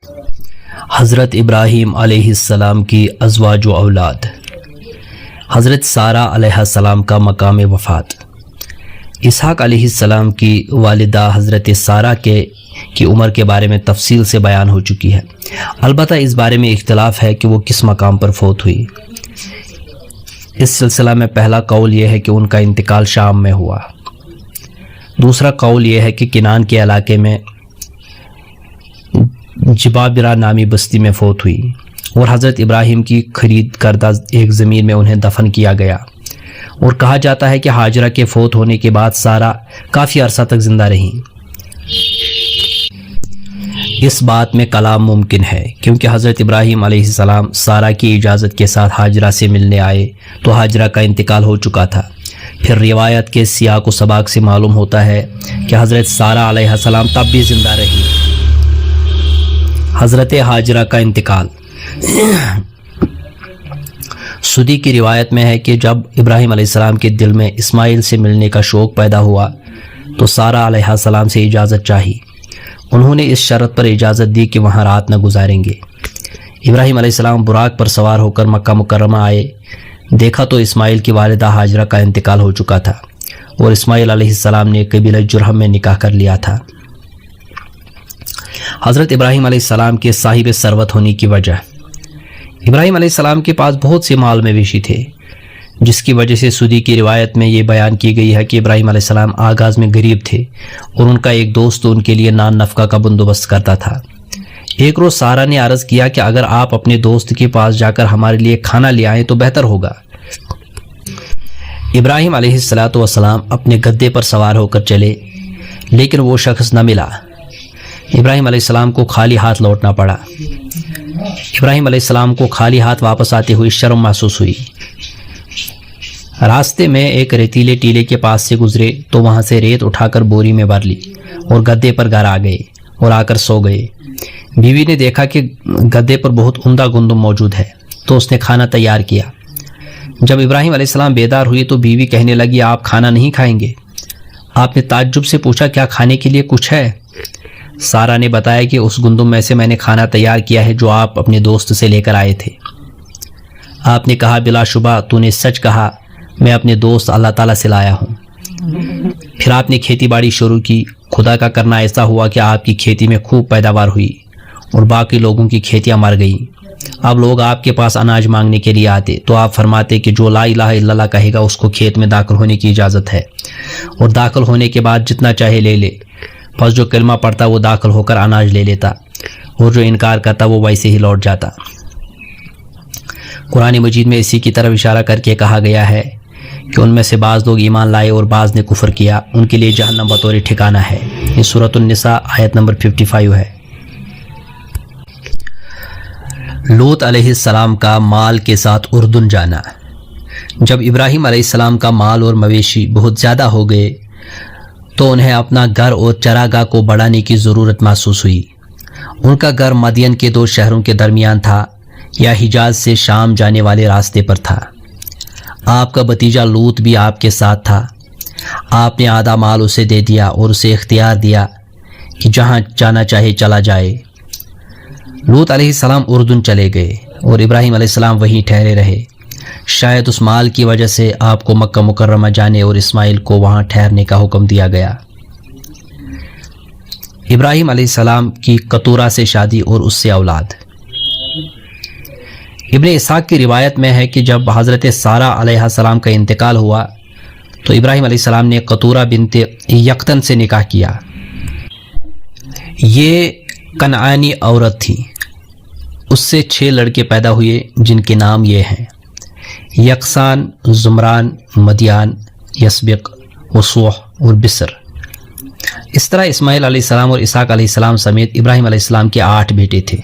حضرت ابراہیم علیہ السلام کی ازواج و اولاد۔ حضرت سارہ علیہ السلام کا مقام وفات۔ اسحاق علیہ السلام کی والدہ حضرت سارہ کی عمر کے بارے میں تفصیل سے بیان ہو چکی ہے، البتہ اس بارے میں اختلاف ہے کہ وہ کس مقام پر فوت ہوئی۔ اس سلسلہ میں پہلا قول یہ ہے کہ ان کا انتقال شام میں ہوا، دوسرا قول یہ ہے کہ کنان کے علاقے میں جبابرہ نامی بستی میں فوت ہوئی اور حضرت ابراہیم کی خرید کردہ ایک زمین میں انہیں دفن کیا گیا، اور کہا جاتا ہے کہ ہاجرہ کے فوت ہونے کے بعد سارہ کافی عرصہ تک زندہ رہیں۔ اس بات میں کلام ممکن ہے کیونکہ حضرت ابراہیم علیہ السلام سارہ کی اجازت کے ساتھ ہاجرہ سے ملنے آئے تو ہاجرہ کا انتقال ہو چکا تھا۔ پھر روایت کے سیاق و سباق سے معلوم ہوتا ہے کہ حضرت سارہ علیہ السلام تب بھی زندہ رہی۔ حضرت ہاجرہ کا انتقال۔ سدی کی روایت میں ہے کہ جب ابراہیم علیہ السلام کے دل میں اسماعیل سے ملنے کا شوق پیدا ہوا تو سارہ علیہ السلام سے اجازت چاہی۔ انہوں نے اس شرط پر اجازت دی کہ وہاں رات نہ گزاریں گے۔ ابراہیم علیہ السلام براق پر سوار ہو کر مکہ مکرمہ آئے، دیکھا تو اسماعیل کی والدہ ہاجرہ کا انتقال ہو چکا تھا اور اسماعیل علیہ السلام نے قبیلہ جرہم میں نکاح کر لیا تھا۔ حضرت ابراہیم علیہ السلام کے صاحب ثروت ہونے کی وجہ۔ ابراہیم علیہ السلام کے پاس بہت سے مال مویشی تھے، جس کی وجہ سے سدی کی روایت میں یہ بیان کی گئی ہے کہ ابراہیم علیہ السلام آغاز میں غریب تھے اور ان کا ایک دوست ان کے لیے نان نفقہ کا بندوبست کرتا تھا۔ ایک روز سارہ نے عرض کیا کہ اگر آپ اپنے دوست کے پاس جا کر ہمارے لیے کھانا لے آئیں تو بہتر ہوگا۔ ابراہیم علیہ السلام اپنے گدے پر سوار ہو کر چلے، لیکن وہ شخص نہ ملا۔ ابراہیم علیہ السلام کو خالی ہاتھ لوٹنا پڑا۔ ابراہیم علیہ السلام کو خالی ہاتھ واپس آتے ہوئے شرم محسوس ہوئی۔ راستے میں ایک ریتیلے ٹیلے کے پاس سے گزرے تو وہاں سے ریت اٹھا کر بوری میں بھر لی اور گدے پر گھر آ گئے اور آ کر سو گئے۔ بیوی نے دیکھا کہ گدے پر بہت عمدہ گندم موجود ہے تو اس نے کھانا تیار کیا۔ جب ابراہیم علیہ السلام بیدار ہوئی تو بیوی کہنے لگی، آپ کھانا نہیں کھائیں گے؟ آپ نے تعجب سے پوچھا، کیا کھانے کے لیے کچھ ہے؟ سارہ نے بتایا کہ اس گندم میں سے میں نے کھانا تیار کیا ہے جو آپ اپنے دوست سے لے کر آئے تھے۔ آپ نے کہا، بلا شبہ تو نے سچ کہا، میں اپنے دوست اللہ تعالیٰ سے لایا ہوں۔ پھر آپ نے کھیتی باڑی شروع کی۔ خدا کا کرنا ایسا ہوا کہ آپ کی کھیتی میں خوب پیداوار ہوئی اور باقی لوگوں کی کھیتیاں مر گئیں۔ اب لوگ آپ کے پاس اناج مانگنے کے لیے آتے تو آپ فرماتے کہ جو لا الہ الا اللہ کہے گا اس کو کھیت میں داخل ہونے کی اجازت ہے، اور داخل ہونے کے بعد جتنا چاہے لے لے۔ پس جو کلمہ پڑھتا وہ داخل ہو کر اناج لے لیتا، اور جو انکار کرتا وہ ویسے ہی لوٹ جاتا۔ قرآن مجید میں اسی کی طرف اشارہ کر کے کہا گیا ہے کہ ان میں سے بعض لوگ ایمان لائے اور بعض نے کفر کیا، ان کے لیے جہنم بطور ٹھکانہ ہے۔ یہ سورۃ النساء آیت نمبر 55 ہے۔ لوط علیہ السلام کا مال کے ساتھ اردن جانا۔ جب ابراہیم علیہ السلام کا مال اور مویشی بہت زیادہ ہو گئے تو انہیں اپنا گھر اور چراگاہ کو بڑھانے کی ضرورت محسوس ہوئی۔ ان کا گھر مدین کے 2 شہروں کے درمیان تھا یا حجاز سے شام جانے والے راستے پر تھا۔ آپ کا بھتیجا لوط بھی آپ کے ساتھ تھا۔ آپ نے آدھا مال اسے دے دیا اور اسے اختیار دیا کہ جہاں جانا چاہے چلا جائے۔ لوط علیہ السلام اردن چلے گئے اور ابراہیم علیہ السلام وہیں ٹھہرے رہے۔ شاید اس مال کی وجہ سے آپ کو مکہ مکرمہ جانے اور اسماعیل کو وہاں ٹھہرنے کا حکم دیا گیا۔ ابراہیم علیہ السلام کی قطورہ سے شادی اور اس سے اولاد۔ ابن اسحاق کی روایت میں ہے کہ جب حضرت سارہ علیہ السلام کا انتقال ہوا تو ابراہیم علیہ السلام نے قطورہ بنت یقطن سے نکاح کیا۔ یہ کنعانی عورت تھی۔ اس سے 6 لڑکے پیدا ہوئے جن کے نام یہ ہیں: یقسان، زمران، مدیان، یسبق، وصوح اور بسر۔ اس طرح اسماعیل علیہ السلام اور اسحاق علیہ السلام سمیت ابراہیم علیہ السلام کے 8 بیٹے تھے۔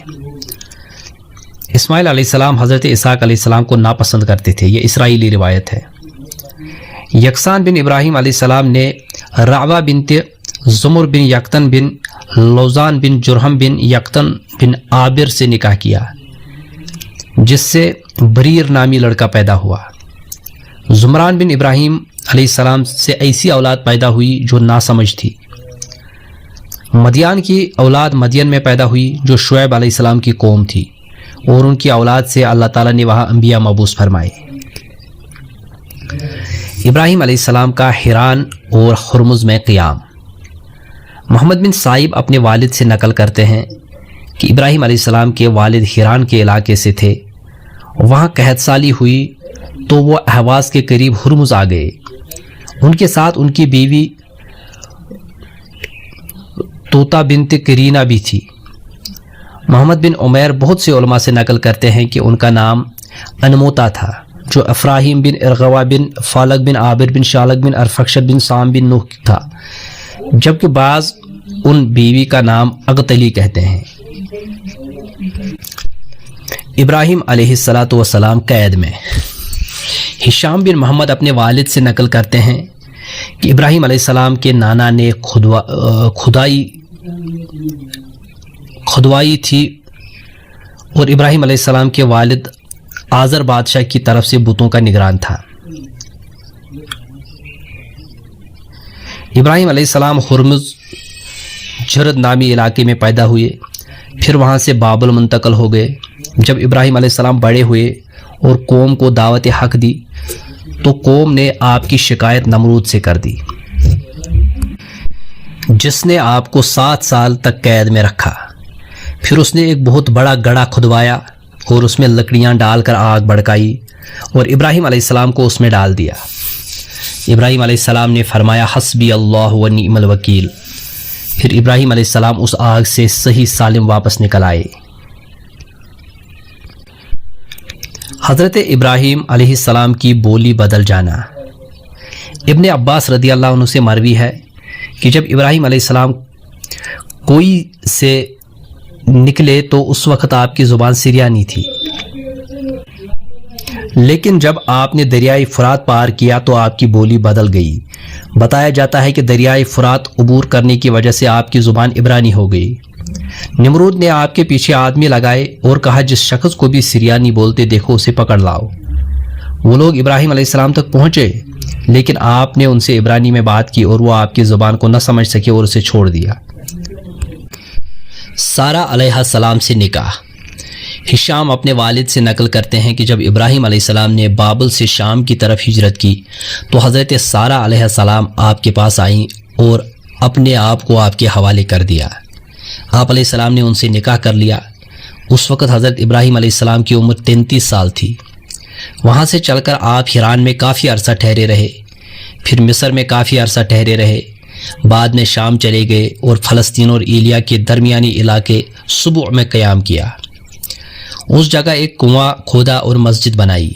اسماعیل علیہ السلام حضرت اسحاق علیہ السلام کو ناپسند کرتے تھے، یہ اسرائیلی روایت ہے۔ یقسان بن ابراہیم علیہ السلام نے رعوہ بنت زمر بن یقطن بن لوزان بن جرہم بن یقطن بن عابر سے نکاح کیا، جس سے بریر نامی لڑکا پیدا ہوا۔ زمران بن ابراہیم علیہ السلام سے ایسی اولاد پیدا ہوئی جو ناسمجھ تھی۔ مدیان کی اولاد مدین میں پیدا ہوئی جو شعیب علیہ السلام کی قوم تھی، اور ان کی اولاد سے اللہ تعالیٰ نے وہاں انبیاء مبعوث فرمائے۔ ابراہیم علیہ السلام کا حران اور ہرمز میں قیام۔ محمد بن صائب اپنے والد سے نقل کرتے ہیں کہ ابراہیم علیہ السلام کے والد حران کے علاقے سے تھے، وہاں قحط سالی ہوئی تو وہ اہواز کے قریب ہرمز آ گئے۔ ان کے ساتھ ان کی بیوی توتا بنت کرینہ بھی تھی۔ محمد بن عمیر بہت سے علماء سے نقل کرتے ہیں کہ ان کا نام انموتا تھا، جو افراہیم بن ارغوا بن فالک بن عابر بن شالک بن ارفخشد بن سام بن نوح تھا، جبکہ بعض ان بیوی کا نام اغتلی کہتے ہیں۔ ابراہیم علیہ السلام قید میں۔ ہشام بن محمد اپنے والد سے نقل کرتے ہیں کہ ابراہیم علیہ السلام کے نانا نے کھدوائی تھی، اور ابراہیم علیہ السلام کے والد آذر بادشاہ کی طرف سے بتوں کا نگران تھا۔ ابراہیم علیہ السلام ہرمز جرد نامی علاقے میں پیدا ہوئے، پھر وہاں سے بابل منتقل ہو گئے۔ جب ابراہیم علیہ السلام بڑے ہوئے اور قوم کو دعوت حق دی تو قوم نے آپ کی شکایت نمرود سے کر دی، جس نے آپ کو 7 سال تک قید میں رکھا۔ پھر اس نے ایک بہت بڑا گڑھا کھدوایا اور اس میں لکڑیاں ڈال کر آگ بھڑکائی اور ابراہیم علیہ السلام کو اس میں ڈال دیا۔ ابراہیم علیہ السلام نے فرمایا حسبی اللہ و نعم الوکیل۔ پھر ابراہیم علیہ السلام اس آگ سے صحیح سالم واپس نکل آئے۔ حضرت ابراہیم علیہ السلام کی بولی بدل جانا۔ ابن عباس رضی اللہ عنہ سے مروی ہے کہ جب ابراہیم علیہ السلام کوئی سے نکلے تو اس وقت آپ کی زبان سریانی تھی، لیکن جب آپ نے دریائے فرات پار کیا تو آپ کی بولی بدل گئی۔ بتایا جاتا ہے کہ دریائے فرات عبور کرنے کی وجہ سے آپ کی زبان عبرانی ہو گئی۔ نمرود نے آپ کے پیچھے آدمی لگائے اور کہا جس شخص کو بھی سریانی بولتے دیکھو اسے پکڑ لاؤ۔ وہ لوگ ابراہیم علیہ السلام تک پہنچے، لیکن آپ نے ان سے عبرانی میں بات کی اور وہ آپ کی زبان کو نہ سمجھ سکے اور اسے چھوڑ دیا۔ سارہ علیہ السلام سے نکاح۔ ہشام اپنے والد سے نقل کرتے ہیں کہ جب ابراہیم علیہ السلام نے بابل سے شام کی طرف ہجرت کی تو حضرت سارہ علیہ السلام آپ کے پاس آئیں اور اپنے آپ کو آپ کے حوالے کر دیا۔ آپ علیہ السلام نے ان سے نکاح کر لیا۔ اس وقت حضرت ابراہیم علیہ السلام کی عمر 33 سال تھی۔ وہاں سے چل کر آپ ہیران میں کافی عرصہ ٹھہرے رہے، پھر مصر میں کافی عرصہ ٹھہرے رہے، بعد میں شام چلے گئے اور فلسطین اور ایلیا کے درمیانی علاقے سبع میں قیام کیا۔ اس جگہ ایک کنواں کھودا اور مسجد بنائی،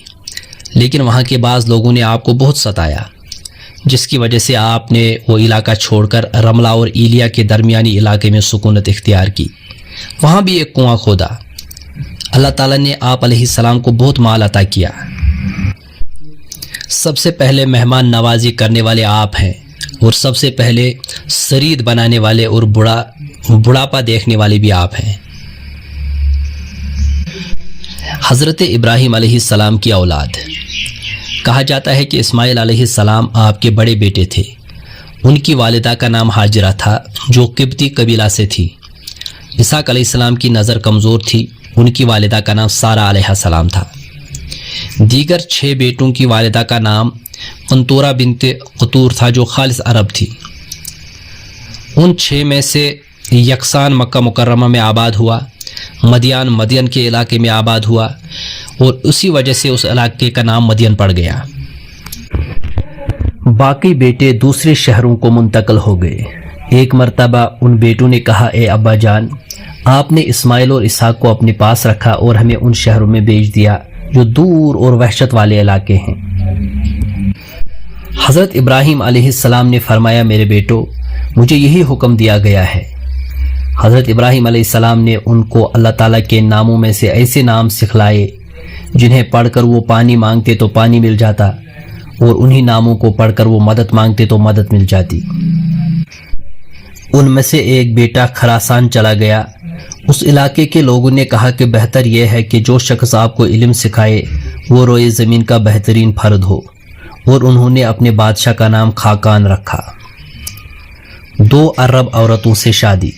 لیکن وہاں کے بعض لوگوں نے آپ کو بہت ستایا، جس کی وجہ سے آپ نے وہ علاقہ چھوڑ کر رملہ اور ایلیا کے درمیانی علاقے میں سکونت اختیار کی، وہاں بھی ایک کنواں کھودا۔ اللہ تعالیٰ نے آپ علیہ السلام کو بہت مال عطا کیا۔ سب سے پہلے مہمان نوازی کرنے والے آپ ہیں، اور سب سے پہلے سرید بنانے والے اور بڑھاپا دیکھنے والے بھی آپ ہیں۔ حضرت ابراہیم علیہ السلام کی اولاد۔ کہا جاتا ہے کہ اسماعیل علیہ السلام آپ کے بڑے بیٹے تھے۔ ان کی والدہ کا نام ہاجرہ تھا جو قبطی قبیلہ سے تھی۔ اسحاق علیہ السلام کی نظر کمزور تھی، ان کی والدہ کا نام سارہ علیہ السلام تھا۔ دیگر 6 بیٹوں کی والدہ کا نام قنطورہ بنت قطور تھا جو خالص عرب تھی۔ ان 6 میں سے یکسان مکہ مکرمہ میں آباد ہوا، مدین کے علاقے میں آباد ہوا، اور اسی وجہ سے اس علاقے کا نام مدین پڑ گیا۔ باقی بیٹے دوسرے شہروں کو منتقل ہو گئے۔ ایک مرتبہ ان بیٹوں نے کہا اے ابا جان، آپ نے اسماعیل اور اسحاق کو اپنے پاس رکھا اور ہمیں ان شہروں میں بیچ دیا جو دور اور وحشت والے علاقے ہیں۔ حضرت ابراہیم علیہ السلام نے فرمایا میرے بیٹو، مجھے یہی حکم دیا گیا ہے۔ حضرت ابراہیم علیہ السلام نے ان کو اللہ تعالیٰ کے ناموں میں سے ایسے نام سکھلائے جنہیں پڑھ کر وہ پانی مانگتے تو پانی مل جاتا، اور انہی ناموں کو پڑھ کر وہ مدد مانگتے تو مدد مل جاتی۔ ان میں سے ایک بیٹا خراسان چلا گیا۔ اس علاقے کے لوگوں نے کہا کہ بہتر یہ ہے کہ جو شخص آپ کو علم سکھائے وہ روئے زمین کا بہترین فرد ہو، اور انہوں نے اپنے بادشاہ کا نام خاقان رکھا۔ 2 ارب عورتوں سے شادی۔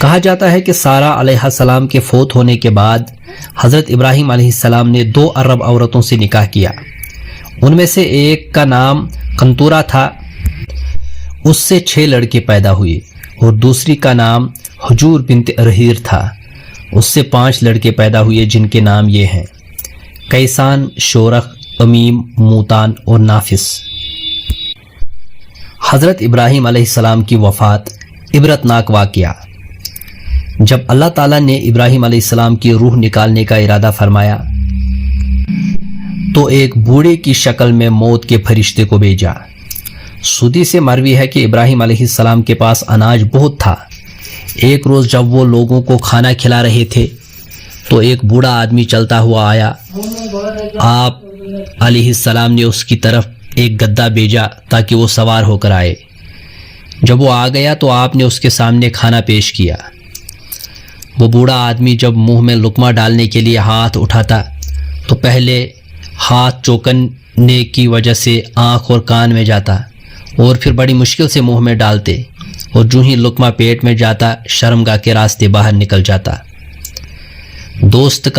کہا جاتا ہے کہ سارہ علیہ السلام کے فوت ہونے کے بعد حضرت ابراہیم علیہ السلام نے 2 ارب عورتوں سے نکاح کیا۔ ان میں سے ایک کا نام قنطورہ تھا، اس سے 6 لڑکے پیدا ہوئے، اور دوسری کا نام حجور بنت ارہیر تھا، اس سے 5 لڑکے پیدا ہوئے جن کے نام یہ ہیں: کیسان، شورخ، امیم، موتان اور نافس۔ حضرت ابراہیم علیہ السلام کی وفات۔ عبرتناک واقعہ: جب اللہ تعالیٰ نے ابراہیم علیہ السلام کی روح نکالنے کا ارادہ فرمایا تو ایک بوڑھے کی شکل میں موت کے فرشتے کو بھیجا۔ سودی سے مروی ہے کہ ابراہیم علیہ السلام کے پاس اناج بہت تھا۔ ایک روز جب وہ لوگوں کو کھانا کھلا رہے تھے تو ایک بوڑھا آدمی چلتا ہوا آیا۔ آپ علیہ السلام نے اس کی طرف ایک گدھا بھیجا تاکہ وہ سوار ہو کر آئے۔ جب وہ آ گیا تو آپ نے اس کے سامنے کھانا پیش کیا۔ وہ بوڑھا آدمی جب منہ میں لقمہ ڈالنے کے لیے ہاتھ اٹھاتا تو پہلے ہاتھ چوکنے کی وجہ سے آنکھ اور کان میں جاتا، اور پھر بڑی مشکل سے منہ میں ڈالتے، اور جو ہی لقمہ پیٹ میں جاتا شرمگاہ کے راستے باہر نکل جاتا۔ دوست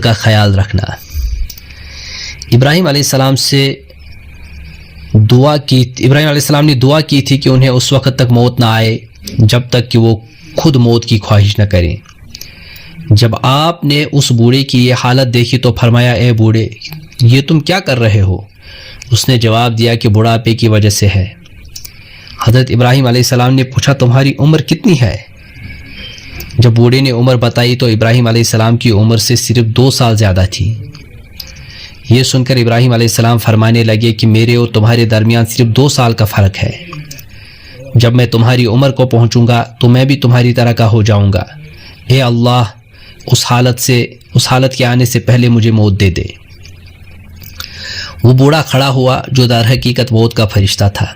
کا خیال رکھنا۔ ابراہیم علیہ السلام نے دعا کی تھی کہ انہیں اس وقت تک موت نہ آئے جب تک کہ وہ خود موت کی خواہش نہ کریں۔ جب آپ نے اس بوڑھے کی یہ حالت دیکھی تو فرمایا: اے بوڑھے، یہ تم کیا کر رہے ہو؟ اس نے جواب دیا کہ بڑھاپے کی وجہ سے ہے۔ حضرت ابراہیم علیہ السلام نے پوچھا: تمہاری عمر کتنی ہے؟ جب بوڑھے نے عمر بتائی تو ابراہیم علیہ السلام کی عمر سے صرف 2 سال زیادہ تھی۔ یہ سن کر ابراہیم علیہ السلام فرمانے لگے کہ میرے اور تمہارے درمیان صرف 2 سال کا فرق ہے۔ جب میں تمہاری عمر کو پہنچوں گا تو میں بھی تمہاری طرح کا ہو جاؤں گا۔ اے اللہ، اس حالت کے آنے سے پہلے مجھے موت دے دے۔ وہ بوڑھا کھڑا ہوا جو در حقیقت موت کا فرشتہ تھا،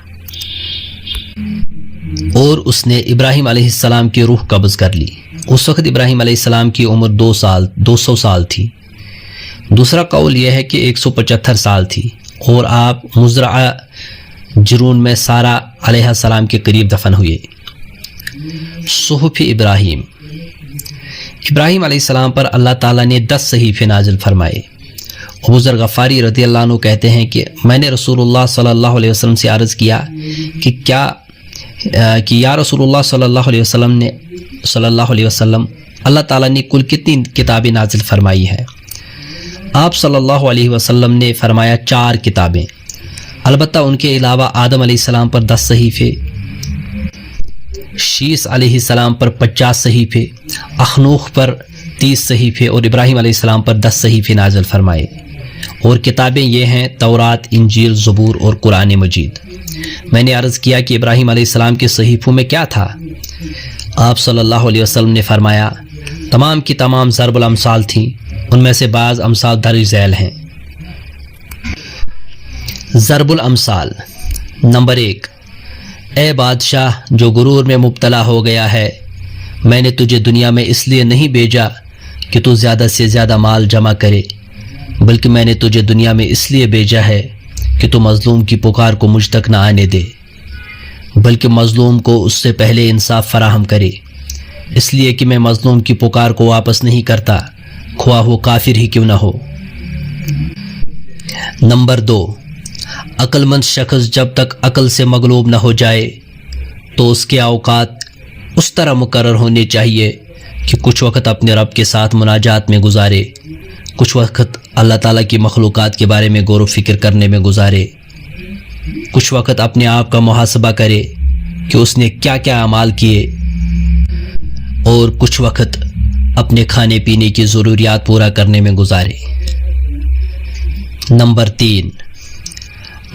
اور اس نے ابراہیم علیہ السلام کی روح قبض کر لی۔ اس وقت ابراہیم علیہ السلام کی عمر 200 سال تھی۔ دوسرا قول یہ ہے کہ 175 سال تھی، اور آپ مزرعہ جرون میں سارہ علیہ السلام کے قریب دفن ہوئے۔ صحف ابراہیم علیہ السلام پر اللہ تعالیٰ نے 10 صحیفے نازل فرمائے۔ ابو ذر غفاری رضی اللہ عنہ کہتے ہیں کہ میں نے رسول اللہ صلی اللہ علیہ وسلم سے عرض کیا کہ یا رسول اللہ صلی اللہ علیہ وسلم اللہ تعالیٰ نے کل کتنی کتابیں نازل فرمائی ہیں؟ آپ صلی اللہ علیہ وسلم نے فرمایا 4 کتابیں، البتہ ان کے علاوہ آدم علیہ السلام پر 10 صحیفے، شیس علیہ السلام پر 50 صحیفے، اخنوخ پر 30 صحیفے اور ابراہیم علیہ السلام پر 10 صحیفے نازل فرمائے۔ اور کتابیں یہ ہیں تورات، انجیل، زبور اور قرآن مجید۔ میں نے عرض کیا کہ ابراہیم علیہ السلام کے صحیفوں میں کیا تھا؟ آپ صلی اللہ علیہ وسلم نے فرمایا تمام کی تمام ضرب الامثال تھیں، ان میں سے بعض امثال درج ذیل ہیں۔ ضرب الامثال۔ نمبر 1، اے بادشاہ جو غرور میں مبتلا ہو گیا ہے، میں نے تجھے دنیا میں اس لیے نہیں بھیجا کہ تو زیادہ سے زیادہ مال جمع کرے، بلکہ میں نے تجھے دنیا میں اس لیے بھیجا ہے کہ تو مظلوم کی پکار کو مجھ تک نہ آنے دے، بلکہ مظلوم کو اس سے پہلے انصاف فراہم کرے، اس لیے کہ میں مظلوم کی پکار کو واپس نہیں کرتا، خواہ وہ کافر ہی کیوں نہ ہو۔ نمبر 2، عقل مند شخص جب تک عقل سے مغلوب نہ ہو جائے تو اس کے اوقات اس طرح مقرر ہونے چاہیے کہ کچھ وقت اپنے رب کے ساتھ مناجات میں گزارے، کچھ وقت اللہ تعالیٰ کی مخلوقات کے بارے میں غور و فکر کرنے میں گزارے، کچھ وقت اپنے آپ کا محاسبہ کرے کہ اس نے کیا کیا اعمال کیے، اور کچھ وقت اپنے کھانے پینے کی ضروریات پورا کرنے میں گزارے۔ نمبر 3،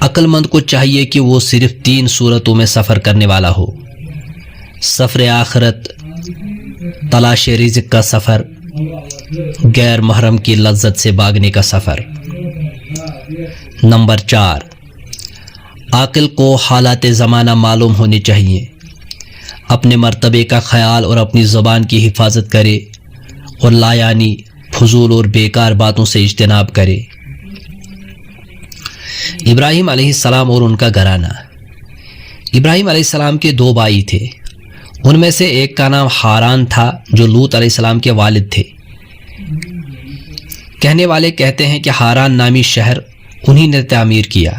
عقل مند کو چاہیے کہ وہ صرف 3 صورتوں میں سفر کرنے والا ہو: سفر آخرت، تلاش رزق کا سفر، غیر محرم کی لذت سے بھاگنے کا سفر۔ نمبر 4، عاقل کو حالات زمانہ معلوم ہونے چاہیے، اپنے مرتبے کا خیال اور اپنی زبان کی حفاظت کرے، اور لا یعنی فضول اور بیکار باتوں سے اجتناب کرے۔ ابراہیم علیہ السلام اور ان کا گھرانہ۔ ابراہیم علیہ السلام کے 2 بھائی تھے، ان میں سے ایک کا نام ہاران تھا جو لوط علیہ السلام کے والد تھے۔ کہنے والے کہتے ہیں کہ ہاران نامی شہر انہی نے تعمیر کیا،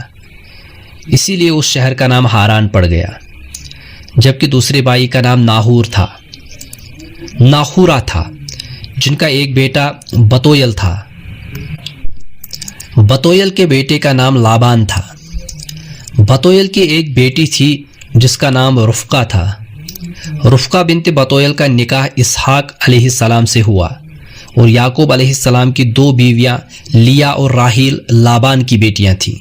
اسی لیے اس شہر کا نام ہاران پڑ گیا، جبکہ دوسرے بھائی کا نام ناہورا تھا جن کا ایک بیٹا بتویل تھا۔ بتویل کے بیٹے کا نام لابان تھا۔ بتویل کی ایک بیٹی تھی جس کا نام رفقہ تھا۔ رفقہ بنت بتویل کا نکاح اسحاق علیہ السلام سے ہوا، اور یعقوب علیہ السلام کی 2 بیویاں لیا اور راحیل لابان کی بیٹیاں تھیں۔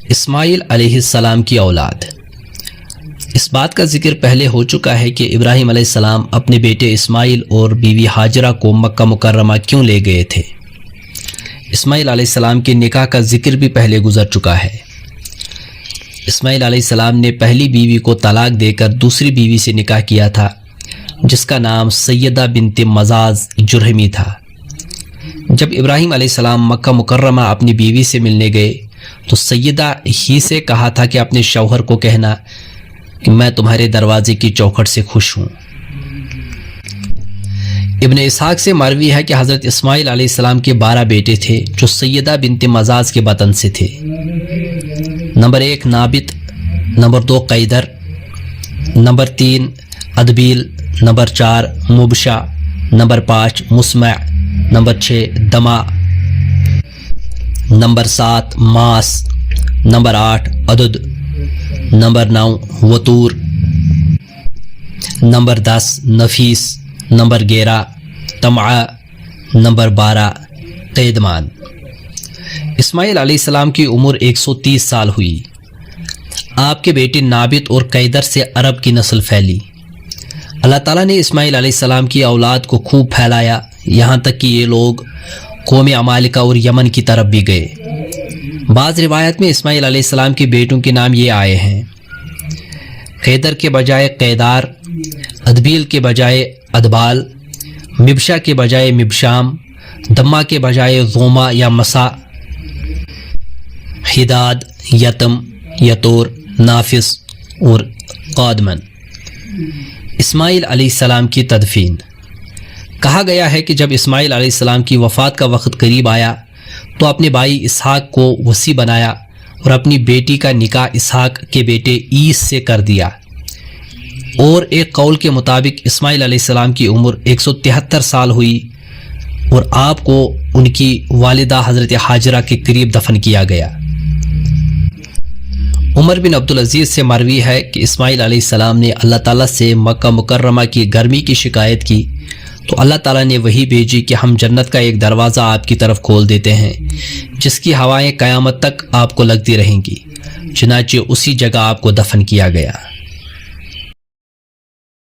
اسماعیل علیہ السلام کی اولاد۔ اس بات کا ذکر پہلے ہو چکا ہے کہ ابراہیم علیہ السلام اپنے بیٹے اسماعیل اور بیوی ہاجرہ کو مکہ مکرمہ کیوں لے گئے تھے۔ اسماعیل علیہ السلام کے نکاح کا ذکر بھی پہلے گزر چکا ہے۔ اسماعیل علیہ السلام نے پہلی بیوی کو طلاق دے کر دوسری بیوی سے نکاح کیا تھا جس کا نام سیدہ بنت مزاز جرہمی تھا۔ جب ابراہیم علیہ السلام مکہ مکرمہ اپنی بیوی سے ملنے گئے تو سیدہ ہی سے کہا تھا کہ اپنے شوہر کو کہنا کہ میں تمہارے دروازے کی چوکھٹ سے خوش ہوں۔ ابن اسحاق سے مروی ہے کہ حضرت اسماعیل علیہ السلام کے 12 بیٹے تھے جو سیدہ بنت مزاز کے بطن سے تھے۔ نمبر 1 نابت، نمبر 2 قیدر، نمبر 3 ادبیل، نمبر 4 مبشا، نمبر 5 مسمع، نمبر 6 دما، نمبر 7 ماس، نمبر 8 عدد، نمبر 9 وطور، نمبر 10 نفیس، نمبر 11 طمعہ، نمبر 12 قیدمان۔ اسماعیل علیہ السلام کی عمر 130 سال ہوئی۔ آپ کے بیٹے نابت اور قیدر سے عرب کی نسل پھیلی۔ اللہ تعالیٰ نے اسماعیل علیہ السلام کی اولاد کو خوب پھیلایا، یہاں تک کہ یہ لوگ قوم عمالقہ اور یمن کی طرف بھی گئے۔ بعض روایت میں اسماعیل علیہ السلام کے بیٹوں کے نام یہ آئے ہیں: قیدر کے بجائے قیدار، ادبیل کے بجائے ادبال، مبشا کے بجائے مبشام، دما کے بجائے غوما یا مسا، حداد، یتم، یتور، نافس اور قادمن۔ اسماعیل علیہ السلام کی تدفین۔ کہا گیا ہے کہ جب اسماعیل علیہ السلام کی وفات کا وقت قریب آیا تو اپنے بھائی اسحاق کو وصی بنایا اور اپنی بیٹی کا نکاح اسحاق کے بیٹے عیس سے کر دیا، اور ایک قول کے مطابق اسماعیل علیہ السلام کی عمر 173 سال ہوئی اور آپ کو ان کی والدہ حضرت ہاجرہ کے قریب دفن کیا گیا۔ عمر بن عبدالعزیز سے مروی ہے کہ اسماعیل علیہ السلام نے اللہ تعالیٰ سے مکہ مکرمہ کی گرمی کی شکایت کی تو اللہ تعالیٰ نے وحی بھیجی کہ ہم جنت کا ایک دروازہ آپ کی طرف کھول دیتے ہیں جس کی ہوائیں قیامت تک آپ کو لگتی رہیں گی، چنانچہ اسی جگہ آپ کو دفن کیا گیا۔